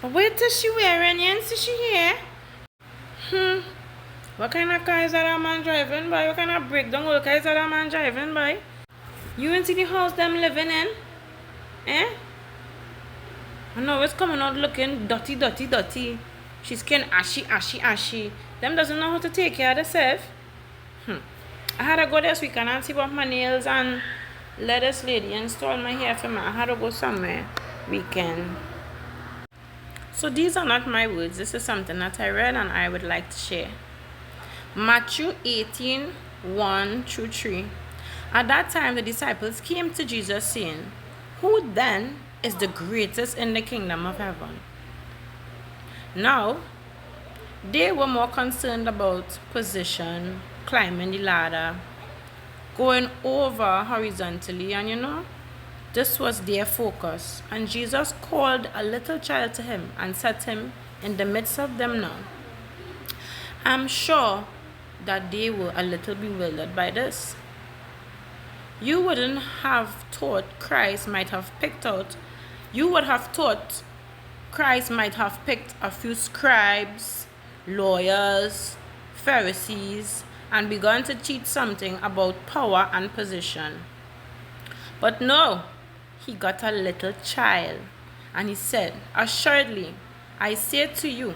Wait till she wearing you see she here. What kind of car is that man driving by? What kind of breakdown old car is that man driving by? You ain't see the house them living in? Eh? I know it's coming out looking dirty, dirty, dirty. She skin ashy, ashy, ashy. Them doesn't know how to take care of themselves. I had to go this weekend and see what my nails and let this lady install my hair for me. I had to go somewhere weekend. So these are not my words. This is something that I read and I would like to share. Matthew 18:1-3. At that time the disciples came to Jesus saying, "Who then is the greatest in the kingdom of heaven?" Now, they were more concerned about position, climbing the ladder, going over horizontally, and this was their focus. And Jesus called a little child to him and set him in the midst of them now. I'm sure that they were a little bewildered by this. You wouldn't have thought Christ might have picked a few scribes, lawyers, Pharisees, and begun to teach something about power and position. But no, he got a little child, and he said, "Assuredly, I say to you,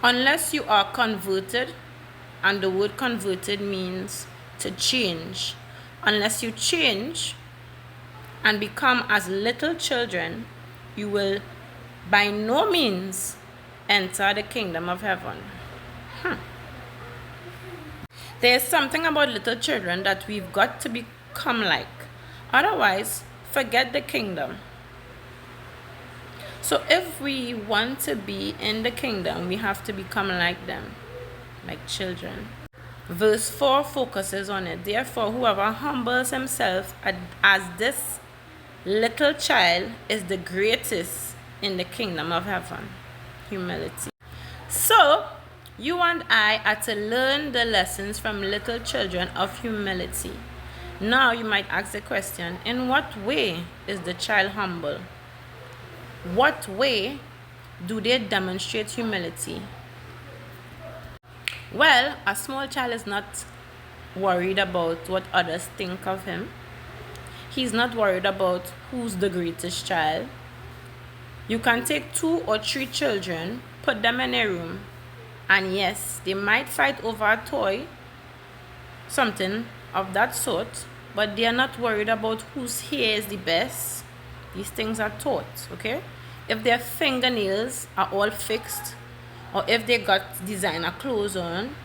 unless you are converted," and the word converted means to change, unless you change and become as little children, you will by no means enter the kingdom of heaven. There's something about little children that we've got to become like. Otherwise, forget the kingdom. So if we want to be in the kingdom, we have to become like them, like children. Verse 4 focuses on it. Therefore, whoever humbles himself as this little child is the greatest in the kingdom of heaven. Humility. So, you and I are to learn the lessons from little children of humility. Now, you might ask the question, in what way is the child humble? What way do they demonstrate humility? Well, a small child is not worried about what others think of him. He's not worried about who's the greatest child. You can take 2 or 3 children, put them in a room, and yes, they might fight over a toy, something of that sort, but they are not worried about whose hair is the best. These things are taught, okay? If their fingernails are all fixed, or if they got designer clothes on,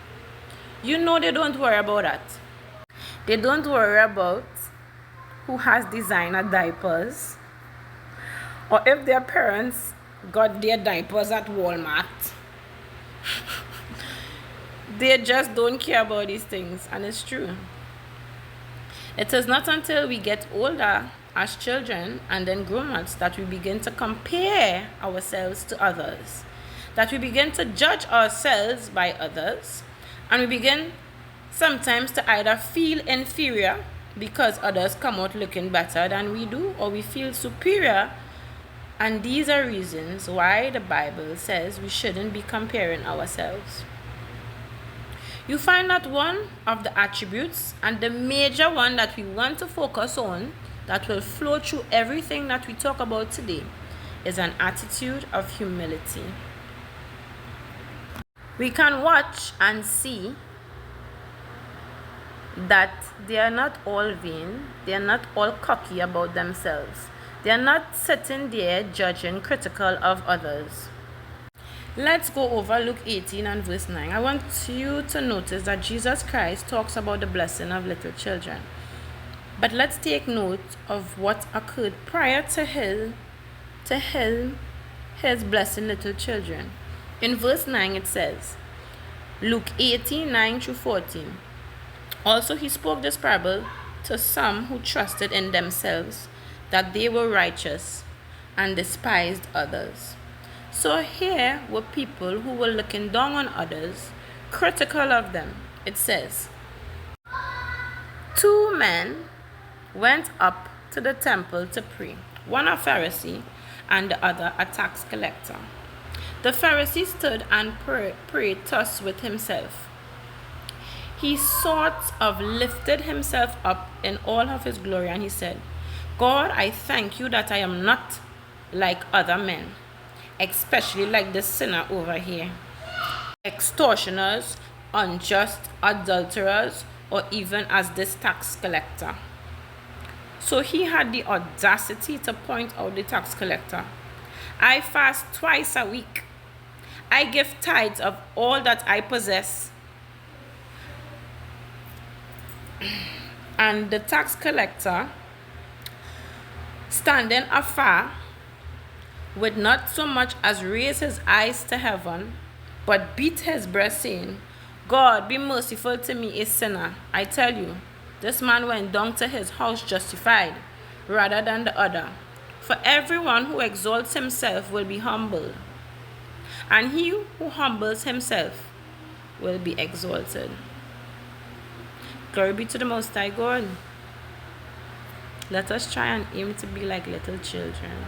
they don't worry about that. They don't worry about who has designer diapers, or if their parents got their diapers at Walmart. They just don't care about these things, and it's true. It is not until we get older as children and then grown-ups that we begin to compare ourselves to others, that we begin to judge ourselves by others, and we begin sometimes to either feel inferior because others come out looking better than we do, or we feel superior. And these are reasons why the Bible says we shouldn't be comparing ourselves. You find that one of the attributes, and the major one that we want to focus on, that will flow through everything that we talk about today, is an attitude of humility. We can watch and see that they are not all vain, they are not all cocky about themselves. They are not sitting there judging, critical of others. Let's go over Luke 18 and verse 9. I want you to notice that Jesus Christ talks about the blessing of little children. But let's take note of what occurred prior to his blessing little children. In verse 9 it says, Luke 18, 9-14. Also he spoke this parable to some who trusted in themselves that they were righteous and despised others. So here were people who were looking down on others, critical of them. It says, 2 men went up to the temple to pray, one a Pharisee and the other a tax collector. The Pharisee stood and prayed thus with himself. He sort of lifted himself up in all of his glory, and he said, God, I thank you that I am not like other men, especially like this sinner over here, extortioners, unjust, adulterers, or even as this tax collector. So he had the audacity to point out the tax collector. I fast twice a week. I give tithes of all that I possess. And the tax collector, standing afar, would not so much as raise his eyes to heaven, but beat his breast, saying, God, be merciful to me, a sinner. I tell you, this man went down to his house justified, rather than the other. For everyone who exalts himself will be humbled, and he who humbles himself will be exalted. Glory be to the Most High God. Let us try and aim to be like little children.